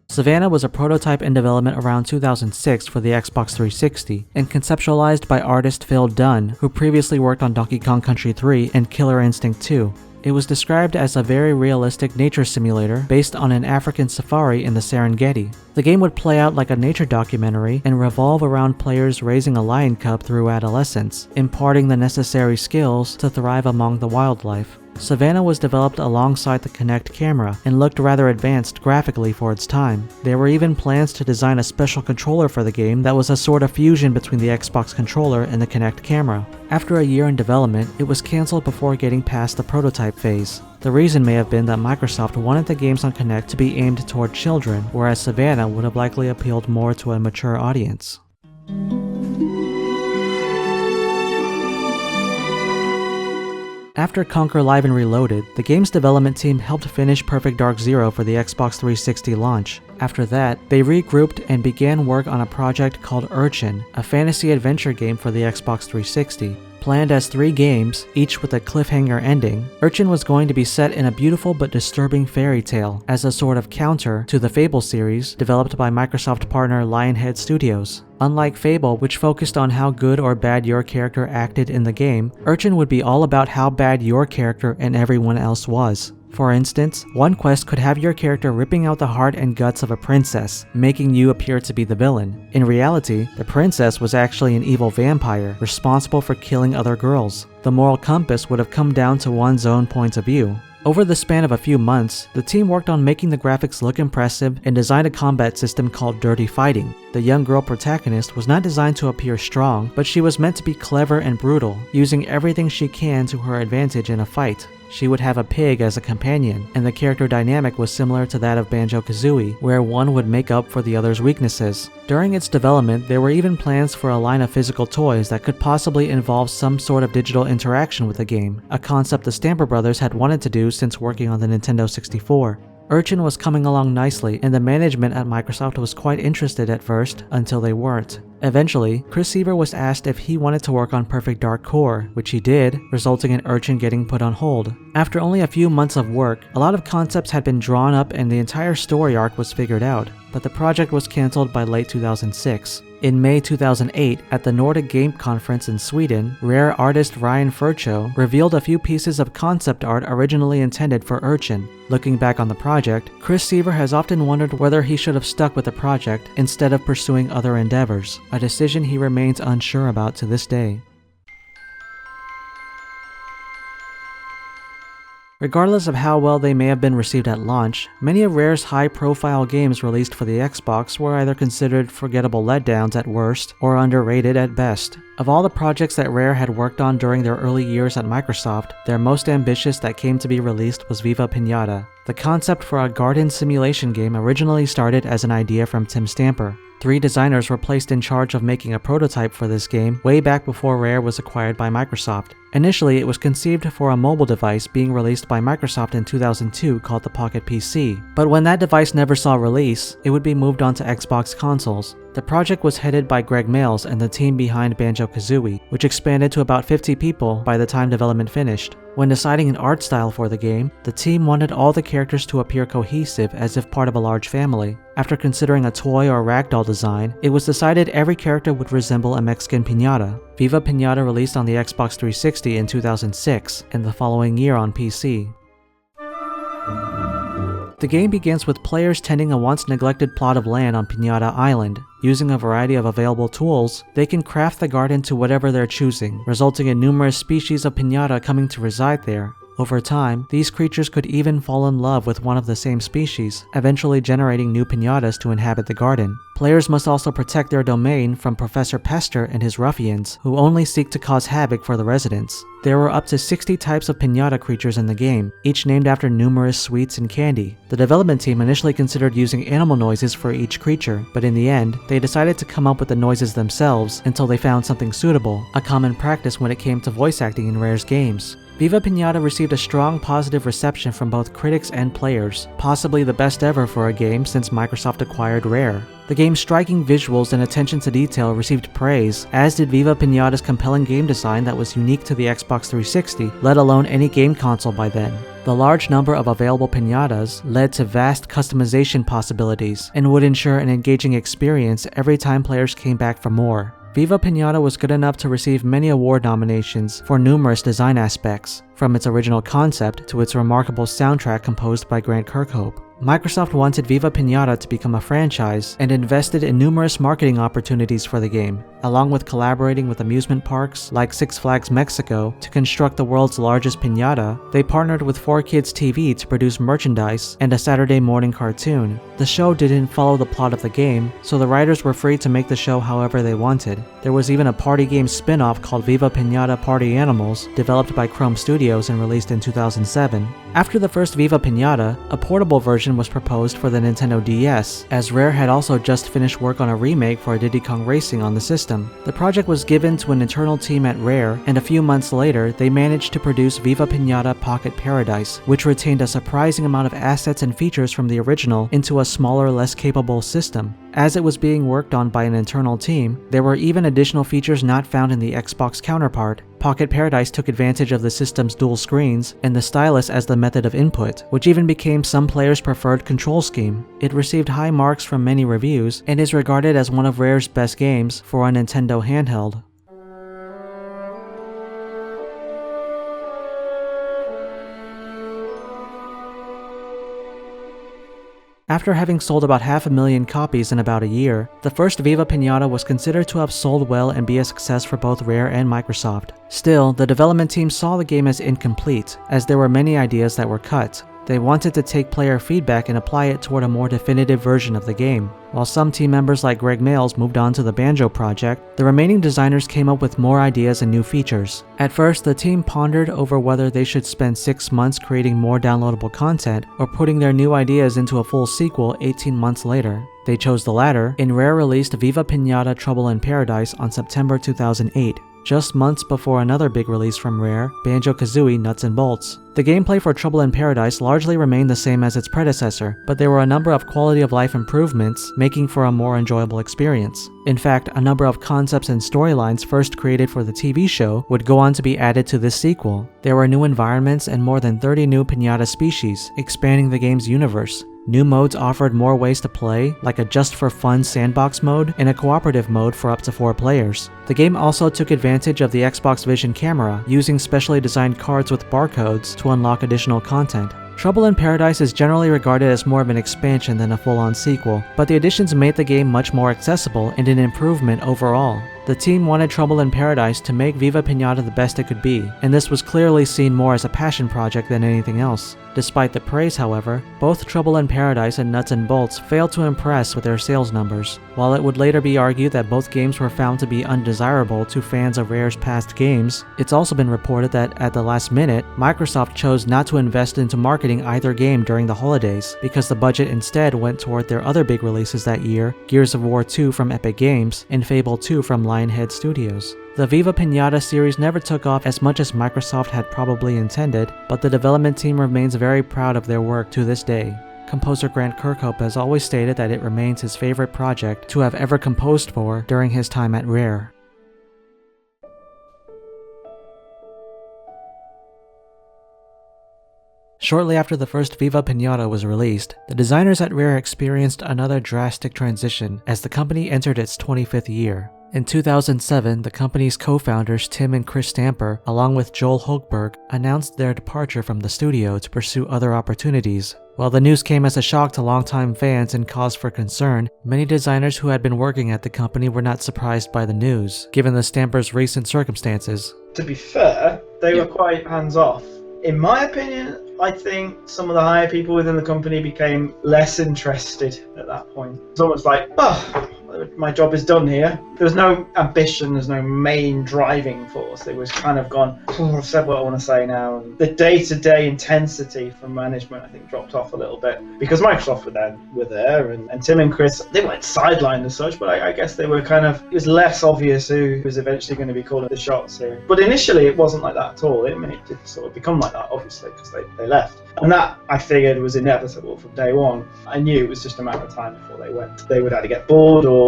Savannah was a prototype in development around 2006 for the Xbox 360 and conceptualized by artist Phil Dunn, who previously worked on Donkey Kong Country 3 and Killer Instinct 2. It was described as a very realistic nature simulator based on an African safari in the Serengeti. The game would play out like a nature documentary and revolve around players raising a lion cub through adolescence, imparting the necessary skills to thrive among the wildlife. Savannah was developed alongside the Kinect camera and looked rather advanced graphically for its time. There were even plans to design a special controller for the game that was a sort of fusion between the Xbox controller and the Kinect camera. After a year in development, it was cancelled before getting past the prototype phase. The reason may have been that Microsoft wanted the games on Kinect to be aimed toward children, whereas Savannah would have likely appealed more to a mature audience. After Conquer Live and Reloaded, the game's development team helped finish Perfect Dark Zero for the Xbox 360 launch. After that, they regrouped and began work on a project called Urchin, a fantasy adventure game for the Xbox 360. Planned as 3 games, each with a cliffhanger ending, Urchin was going to be set in a beautiful but disturbing fairy tale, as a sort of counter to the Fable series developed by Microsoft partner Lionhead Studios. Unlike Fable, which focused on how good or bad your character acted in the game, Urchin would be all about how bad your character and everyone else was. For instance, one quest could have your character ripping out the heart and guts of a princess, making you appear to be the villain. In reality, the princess was actually an evil vampire, responsible for killing other girls. The moral compass would have come down to one's own point of view. Over the span of a few months, the team worked on making the graphics look impressive and designed a combat system called Dirty Fighting. The young girl protagonist was not designed to appear strong, but she was meant to be clever and brutal, using everything she can to her advantage in a fight. She would have a pig as a companion, and the character dynamic was similar to that of Banjo-Kazooie, where one would make up for the other's weaknesses. During its development, there were even plans for a line of physical toys that could possibly involve some sort of digital interaction with the game, a concept the Stamper Brothers had wanted to do since working on the Nintendo 64. Urchin was coming along nicely, and the management at Microsoft was quite interested at first, until they weren't. Eventually, Chris Seaver was asked if he wanted to work on Perfect Dark Core, which he did, resulting in Urchin getting put on hold. After only a few months of work, a lot of concepts had been drawn up and the entire story arc was figured out, but the project was cancelled by late 2006. In May 2008, at the Nordic Game Conference in Sweden, Rare artist Ryan Furcho revealed a few pieces of concept art originally intended for Urchin. Looking back on the project, Chris Seaver has often wondered whether he should have stuck with the project instead of pursuing other endeavors, a decision he remains unsure about to this day. Regardless of how well they may have been received at launch, many of Rare's high-profile games released for the Xbox were either considered forgettable letdowns at worst or underrated at best. Of all the projects that Rare had worked on during their early years at Microsoft, their most ambitious that came to be released was Viva Pinata. The concept for a garden simulation game originally started as an idea from Tim Stamper. 3 designers were placed in charge of making a prototype for this game way back before Rare was acquired by Microsoft. Initially, it was conceived for a mobile device being released by Microsoft in 2002 called the Pocket PC, but when that device never saw release, it would be moved on to Xbox consoles. The project was headed by Greg Mails and the team behind Banjo-Kazooie, which expanded to about 50 people by the time development finished. When deciding an art style for the game, the team wanted all the characters to appear cohesive as if part of a large family. After considering a toy or ragdoll design, it was decided every character would resemble a Mexican piñata. Viva Pinata released on the Xbox 360 in 2006, and the following year on PC. The game begins with players tending a once-neglected plot of land on Piñata Island. Using a variety of available tools, they can craft the garden to whatever they're choosing, resulting in numerous species of piñata coming to reside there. Over time, these creatures could even fall in love with one of the same species, eventually generating new piñatas to inhabit the garden. Players must also protect their domain from Professor Pester and his ruffians, who only seek to cause havoc for the residents. There were up to 60 types of piñata creatures in the game, each named after numerous sweets and candy. The development team initially considered using animal noises for each creature, but in the end, they decided to come up with the noises themselves until they found something suitable, a common practice when it came to voice acting in Rare's games. Viva Pinata received a strong positive reception from both critics and players, possibly the best ever for a game since Microsoft acquired Rare. The game's striking visuals and attention to detail received praise, as did Viva Pinata's compelling game design that was unique to the Xbox 360, let alone any game console by then. The large number of available piñatas led to vast customization possibilities and would ensure an engaging experience every time players came back for more. Viva Pinata was good enough to receive many award nominations for numerous design aspects, from its original concept to its remarkable soundtrack composed by Grant Kirkhope. Microsoft wanted Viva Pinata to become a franchise and invested in numerous marketing opportunities for the game, along with collaborating with amusement parks like Six Flags Mexico to construct the world's largest piñata. They partnered with 4Kids TV to produce merchandise and a Saturday morning cartoon. The show didn't follow the plot of the game, so the writers were free to make the show however they wanted. There was even a party game spin-off called Viva Pinata Party Animals, developed by Chrome Studios and released in 2007. After the first Viva Pinata, a portable version was proposed for the Nintendo DS, as Rare had also just finished work on a remake for Diddy Kong Racing on the system. The project was given to an internal team at Rare, and a few months later, they managed to produce Viva Pinata Pocket Paradise, which retained a surprising amount of assets and features from the original into a smaller, less capable system. As it was being worked on by an internal team, there were even additional features not found in the Xbox counterpart. Pocket Paradise took advantage of the system's dual screens and the stylus as the method of input, which even became some players' preferred control scheme. It received high marks from many reviews and is regarded as one of Rare's best games for a Nintendo handheld. After having sold about 500,000 copies in about a year, the first Viva Pinata was considered to have sold well and be a success for both Rare and Microsoft. Still, the development team saw the game as incomplete, as there were many ideas that were cut. They wanted to take player feedback and apply it toward a more definitive version of the game. While some team members like Greg Mayles moved on to the Banjo project, the remaining designers came up with more ideas and new features. At first, the team pondered over whether they should spend 6 months creating more downloadable content or putting their new ideas into a full sequel 18 months later. They chose the latter, and Rare released Viva Pinata Trouble in Paradise on September 2008. Just months before another big release from Rare, Banjo-Kazooie Nuts and Bolts. The gameplay for Trouble in Paradise largely remained the same as its predecessor, but there were a number of quality-of-life improvements, making for a more enjoyable experience. In fact, a number of concepts and storylines first created for the TV show would go on to be added to this sequel. There were new environments and more than 30 new piñata species, expanding the game's universe. New modes offered more ways to play, like a just-for-fun sandbox mode and a cooperative mode for up to 4 players. The game also took advantage of the Xbox Vision camera, using specially designed cards with barcodes to unlock additional content. Trouble in Paradise is generally regarded as more of an expansion than a full-on sequel, but the additions made the game much more accessible and an improvement overall. The team wanted Trouble in Paradise to make Viva Pinata the best it could be, and this was clearly seen more as a passion project than anything else. Despite the praise, however, both Trouble in Paradise and Nuts and Bolts failed to impress with their sales numbers. While it would later be argued that both games were found to be undesirable to fans of Rare's past games, it's also been reported that at the last minute, Microsoft chose not to invest into marketing either game during the holidays, because the budget instead went toward their other big releases that year, Gears of War 2 from Epic Games and Fable 2 from Lionhead Studios. The Viva Pinata series never took off as much as Microsoft had probably intended, but the development team remains very proud of their work to this day. Composer Grant Kirkhope has always stated that it remains his favorite project to have ever composed for during his time at Rare. Shortly after the first Viva Pinata was released, the designers at Rare experienced another drastic transition as the company entered its 25th year. In 2007, the company's co-founders Tim and Chris Stamper, along with Joel Hochberg, announced their departure from the studio to pursue other opportunities. While the news came as a shock to longtime fans and cause for concern, many designers who had been working at the company were not surprised by the news, given the Stampers' recent circumstances. To be fair, they were quite hands-off. In my opinion, I think some of the higher people within the company became less interested at that point. It's almost like, oh, my job is done here. There was no ambition, there's no main driving force. It was kind of gone, oh, I've said what I want to say now. And the day-to-day intensity from management, I think, dropped off a little bit. Because Microsoft were there, and Tim and Chris, they weren't sidelined as such, but I guess they were kind of, it was less obvious who was eventually going to be calling the shots here. But initially, it wasn't like that at all. It did sort of become like that, obviously, because they left. And that, I figured, was inevitable from day one. I knew it was just a matter of time before they went. They would either get bored or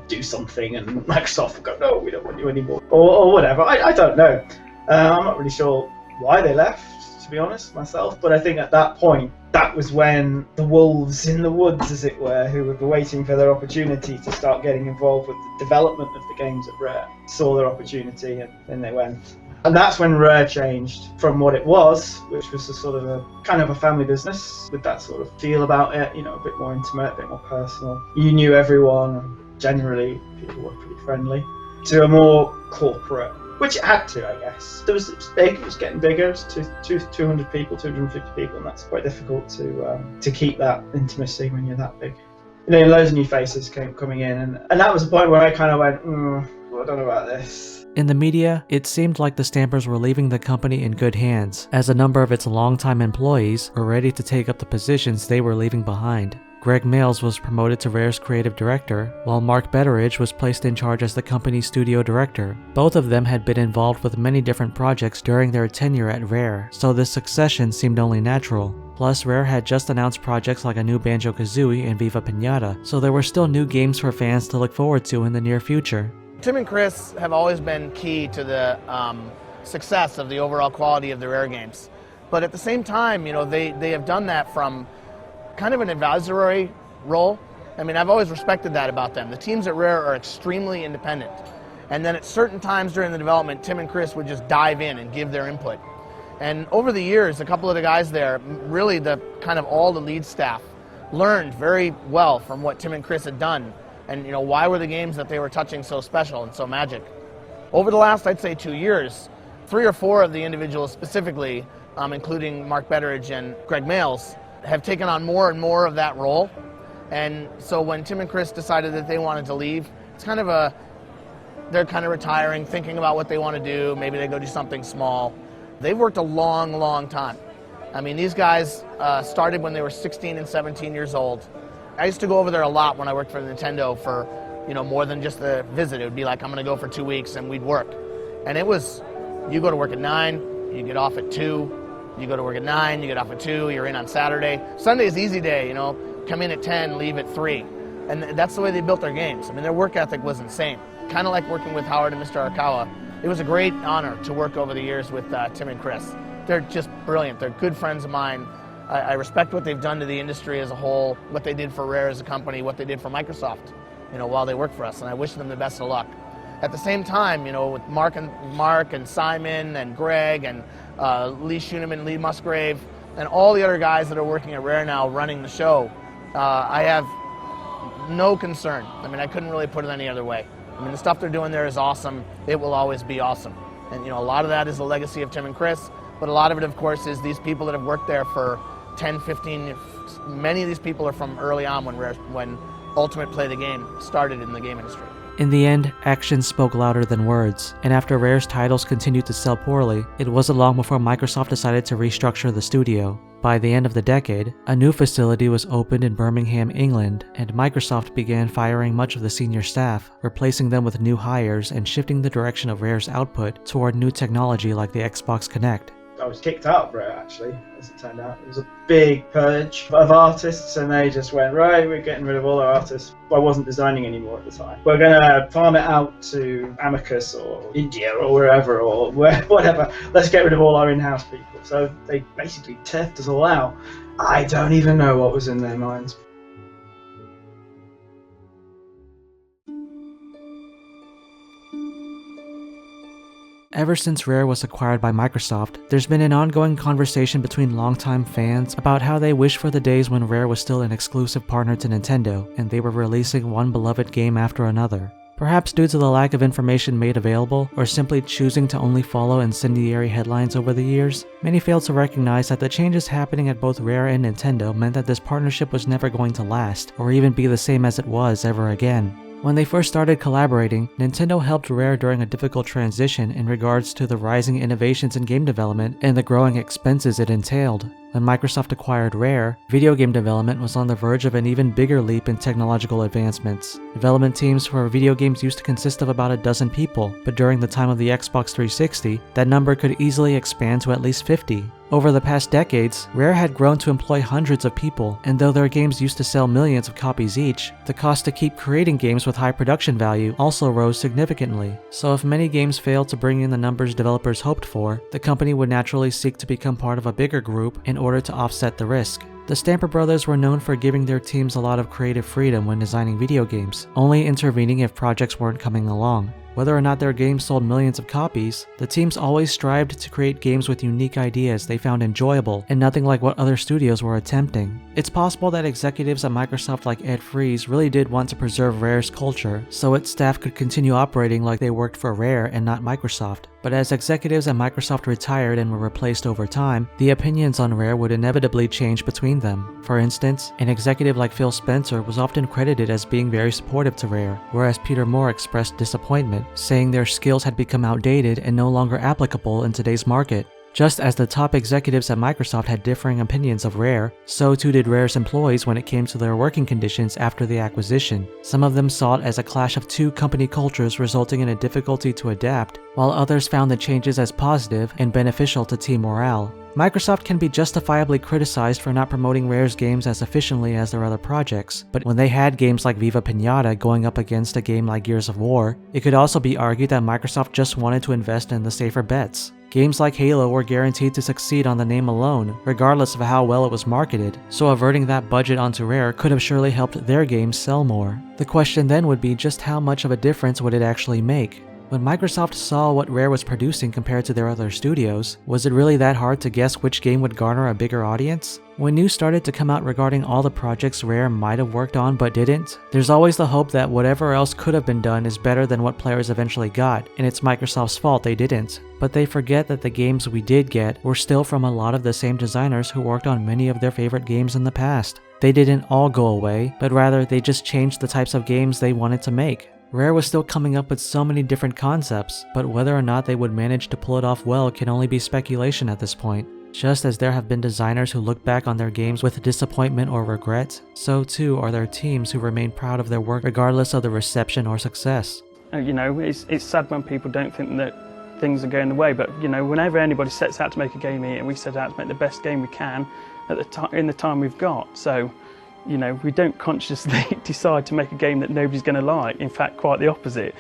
do something, and Microsoft would go, no, we don't want you anymore, or whatever. I don't know. I'm not really sure why they left, to be honest, myself. But I think at that point, that was when the wolves in the woods, as it were, who were waiting for their opportunity to start getting involved with the development of the games at Rare, saw their opportunity, and then they went. And that's when Rare changed from what it was, which was a sort of a kind of a family business with that sort of feel about it, a bit more intimate, a bit more personal. You knew everyone, and generally people were pretty friendly, to a more corporate, which it had to, I guess. It was big, it was getting bigger, it was 200 people, 250 people, and that's quite difficult to keep that intimacy when you're that big. Loads of new faces coming in, and that was the point where I kind of went, I don't know about this. In the media, it seemed like the Stampers were leaving the company in good hands, as a number of its longtime employees were ready to take up the positions they were leaving behind. Greg Mayles was promoted to Rare's creative director, while Mark Betteridge was placed in charge as the company's studio director. Both of them had been involved with many different projects during their tenure at Rare, so this succession seemed only natural. Plus, Rare had just announced projects like a new Banjo-Kazooie and Viva Pinata, so there were still new games for fans to look forward to in the near future. Tim and Chris have always been key to the success of the overall quality of the Rare games. But at the same time, they have done that from kind of an advisory role. I mean, I've always respected that about them. The teams at Rare are extremely independent. And then at certain times during the development, Tim and Chris would just dive in and give their input. And over the years, a couple of the guys there, really the kind of all the lead staff, learned very well from what Tim and Chris had done. And why were the games that they were touching so special and so magic? Over the last, I'd say, 2 years, 3 or 4 of the individuals specifically, including Mark Betteridge and Greg Mayles, have taken on more and more of that role. And so when Tim and Chris decided that they wanted to leave, it's kind of they're kind of retiring, thinking about what they want to do. Maybe they go do something small. They've worked a long, long time. I mean, these guys started when they were 16 and 17 years old. I used to go over there a lot when I worked for Nintendo for, more than just a visit. It would be like, I'm going to go for 2 weeks and we'd work. And it was, you go to work at 9, you get off at 2, you go to work at 9, you get off at 2, you're in on Saturday. Sunday's easy day, come in at 10, leave at 3. And that's the way they built their games. I mean, their work ethic was insane. Kind of like working with Howard and Mr. Arakawa. It was a great honor to work over the years with Tim and Chris. They're just brilliant. They're good friends of mine. I respect what they've done to the industry as a whole, what they did for Rare as a company, what they did for Microsoft, while they worked for us, and I wish them the best of luck. At the same time, with Mark and Simon and Greg and Lee Schuneman, Lee Musgrave, and all the other guys that are working at Rare now running the show, I have no concern. I mean, I couldn't really put it any other way. I mean, the stuff they're doing there is awesome. It will always be awesome. And, a lot of that is the legacy of Tim and Chris, but a lot of it, of course, is these people that have worked there for 10, 15, many of these people are from early on when Ultimate Play the Game started in the game industry. In the end, actions spoke louder than words, and after Rare's titles continued to sell poorly, it wasn't long before Microsoft decided to restructure the studio. By the end of the decade, a new facility was opened in Birmingham, England, and Microsoft began firing much of the senior staff, replacing them with new hires and shifting the direction of Rare's output toward new technology like the Xbox Kinect. I was kicked out of Rare, actually, as it turned out. It was a big purge of artists, and they just went, right, we're getting rid of all our artists. I wasn't designing anymore at the time. We're going to farm it out to Amicus or India or wherever or whatever. Let's get rid of all our in-house people. So they basically turfed us all out. I don't even know what was in their minds. Ever since Rare was acquired by Microsoft, there's been an ongoing conversation between longtime fans about how they wish for the days when Rare was still an exclusive partner to Nintendo, and they were releasing one beloved game after another. Perhaps due to the lack of information made available, or simply choosing to only follow incendiary headlines over the years, many failed to recognize that the changes happening at both Rare and Nintendo meant that this partnership was never going to last, or even be the same as it was ever again. When they first started collaborating, Nintendo helped Rare during a difficult transition in regards to the rising innovations in game development and the growing expenses it entailed. When Microsoft acquired Rare, video game development was on the verge of an even bigger leap in technological advancements. Development teams for video games used to consist of about a dozen people, but during the time of the Xbox 360, that number could easily expand to at least 50. Over the past decades, Rare had grown to employ hundreds of people, and though their games used to sell millions of copies each, the cost to keep creating games with high production value also rose significantly. So if many games failed to bring in the numbers developers hoped for, the company would naturally seek to become part of a bigger group in order to offset the risk. The Stamper brothers were known for giving their teams a lot of creative freedom when designing video games, only intervening if projects weren't coming along. Whether or not their games sold millions of copies, the teams always strived to create games with unique ideas they found enjoyable and nothing like what other studios were attempting. It's possible that executives at Microsoft like Ed Fries really did want to preserve Rare's culture so its staff could continue operating like they worked for Rare and not Microsoft. But as executives at Microsoft retired and were replaced over time, the opinions on Rare would inevitably change between them. For instance, an executive like Phil Spencer was often credited as being very supportive to Rare, whereas Peter Moore expressed disappointment, saying their skills had become outdated and no longer applicable in today's market. Just as the top executives at Microsoft had differing opinions of Rare, so too did Rare's employees when it came to their working conditions after the acquisition. Some of them saw it as a clash of two company cultures resulting in a difficulty to adapt, while others found the changes as positive and beneficial to team morale. Microsoft can be justifiably criticized for not promoting Rare's games as efficiently as their other projects, but when they had games like Viva Pinata going up against a game like Gears of War, it could also be argued that Microsoft just wanted to invest in the safer bets. Games like Halo were guaranteed to succeed on the name alone, regardless of how well it was marketed, so averting that budget onto Rare could have surely helped their games sell more. The question then would be just how much of a difference would it actually make? When Microsoft saw what Rare was producing compared to their other studios, was it really that hard to guess which game would garner a bigger audience? When news started to come out regarding all the projects Rare might have worked on but didn't, there's always the hope that whatever else could have been done is better than what players eventually got, and it's Microsoft's fault they didn't. But they forget that the games we did get were still from a lot of the same designers who worked on many of their favorite games in the past. They didn't all go away, but rather they just changed the types of games they wanted to make. Rare was still coming up with so many different concepts, but whether or not they would manage to pull it off well can only be speculation at this point. Just as there have been designers who look back on their games with disappointment or regret, so too are there teams who remain proud of their work regardless of the reception or success. You know, it's sad when people don't think that things are going the way, but you know, whenever anybody sets out to make a game here, we set out to make the best game we can at in the time we've got. So, you know, we don't consciously decide to make a game that nobody's going to like. In fact, quite the opposite.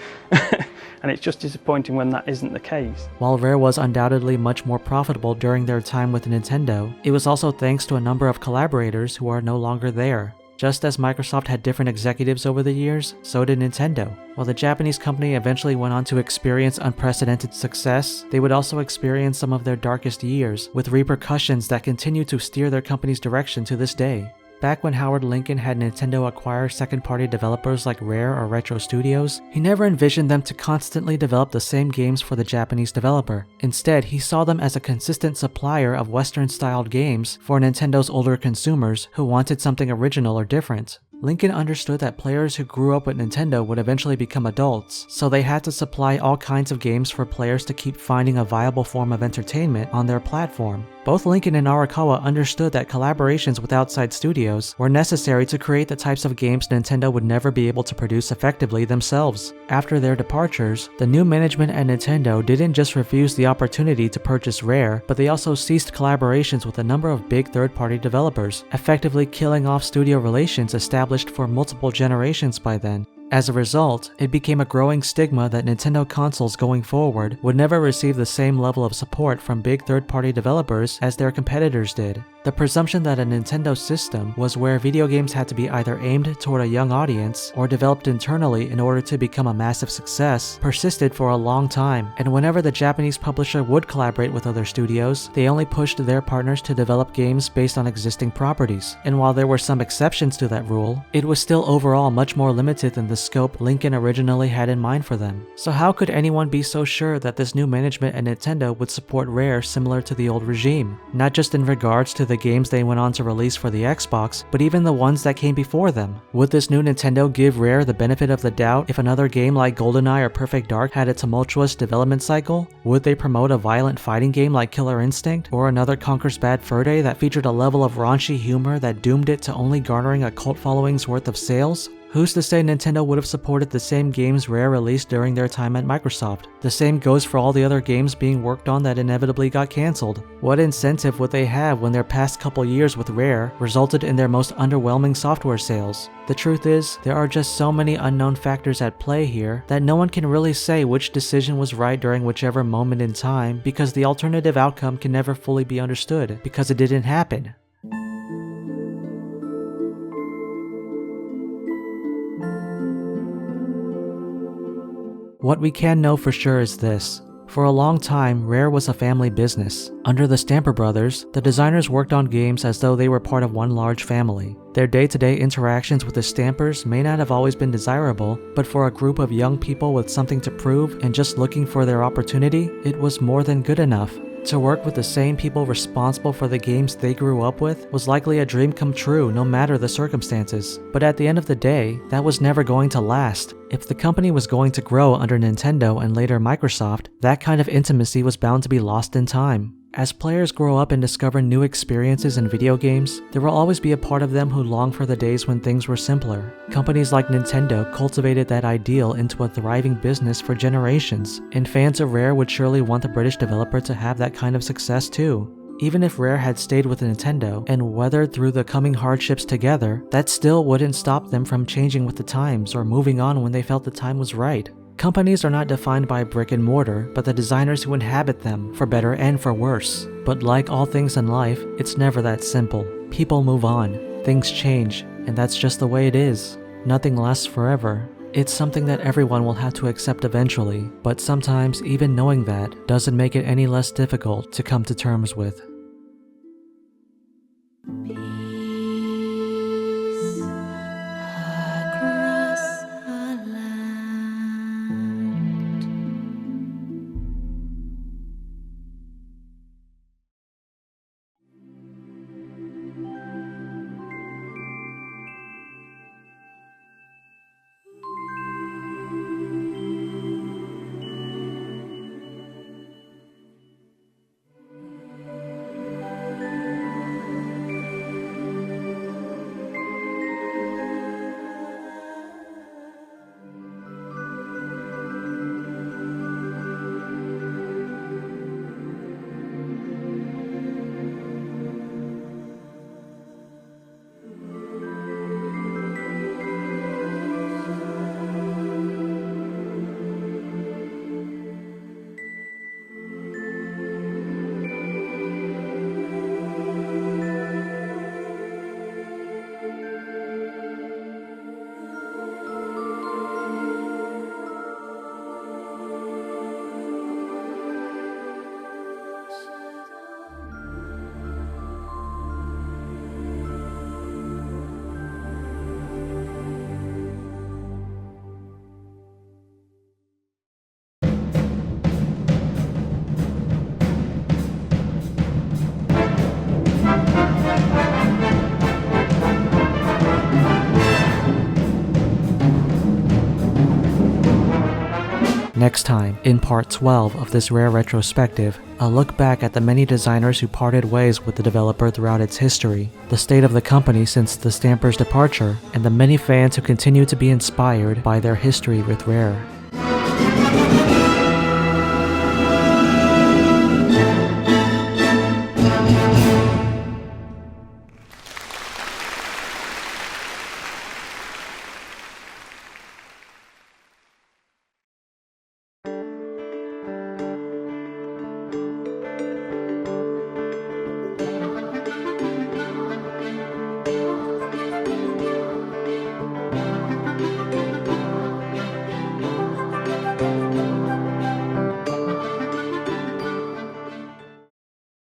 And it's just disappointing when that isn't the case. While Rare was undoubtedly much more profitable during their time with Nintendo, it was also thanks to a number of collaborators who are no longer there. Just as Microsoft had different executives over the years, so did Nintendo. While the Japanese company eventually went on to experience unprecedented success, they would also experience some of their darkest years, with repercussions that continue to steer their company's direction to this day. Back when Howard Lincoln had Nintendo acquire second-party developers like Rare or Retro Studios, he never envisioned them to constantly develop the same games for the Japanese developer. Instead, he saw them as a consistent supplier of Western-styled games for Nintendo's older consumers who wanted something original or different. Lincoln understood that players who grew up with Nintendo would eventually become adults, so they had to supply all kinds of games for players to keep finding a viable form of entertainment on their platform. Both Lincoln and Arakawa understood that collaborations with outside studios were necessary to create the types of games Nintendo would never be able to produce effectively themselves. After their departures, the new management at Nintendo didn't just refuse the opportunity to purchase Rare, but they also ceased collaborations with a number of big third-party developers, effectively killing off studio relations established for multiple generations by then. As a result, it became a growing stigma that Nintendo consoles going forward would never receive the same level of support from big third-party developers as their competitors did. The presumption that a Nintendo system was where video games had to be either aimed toward a young audience or developed internally in order to become a massive success persisted for a long time, and whenever the Japanese publisher would collaborate with other studios, they only pushed their partners to develop games based on existing properties. And while there were some exceptions to that rule, it was still overall much more limited than the scope Lincoln originally had in mind for them. So how could anyone be so sure that this new management at Nintendo would support Rare similar to the old regime? Not just in regards to the games they went on to release for the Xbox, but even the ones that came before them. Would this new Nintendo give Rare the benefit of the doubt if another game like GoldenEye or Perfect Dark had a tumultuous development cycle? Would they promote a violent fighting game like Killer Instinct, or another Conker's Bad Fur Day that featured a level of raunchy humor that doomed it to only garnering a cult following's worth of sales? Who's to say Nintendo would have supported the same games Rare released during their time at Microsoft? The same goes for all the other games being worked on that inevitably got cancelled. What incentive would they have when their past couple years with Rare resulted in their most underwhelming software sales? The truth is, there are just so many unknown factors at play here that no one can really say which decision was right during whichever moment in time, because the alternative outcome can never fully be understood, because it didn't happen. What we can know for sure is this. For a long time, Rare was a family business. Under the Stamper Brothers, the designers worked on games as though they were part of one large family. Their day-to-day interactions with the Stampers may not have always been desirable, but for a group of young people with something to prove and just looking for their opportunity, it was more than good enough. To work with the same people responsible for the games they grew up with was likely a dream come true no matter the circumstances. But at the end of the day, that was never going to last. If the company was going to grow under Nintendo and later Microsoft, that kind of intimacy was bound to be lost in time. As players grow up and discover new experiences in video games, there will always be a part of them who long for the days when things were simpler. Companies like Nintendo cultivated that ideal into a thriving business for generations, and fans of Rare would surely want the British developer to have that kind of success too. Even if Rare had stayed with Nintendo and weathered through the coming hardships together, that still wouldn't stop them from changing with the times or moving on when they felt the time was right. Companies are not defined by brick and mortar, but the designers who inhabit them, for better and for worse. But like all things in life, it's never that simple. People move on, things change, and that's just the way it is. Nothing lasts forever. It's something that everyone will have to accept eventually, but sometimes even knowing that doesn't make it any less difficult to come to terms with. Next time, in part 12 of this Rare retrospective, a look back at the many designers who parted ways with the developer throughout its history, the state of the company since the Stampers' departure, and the many fans who continue to be inspired by their history with Rare.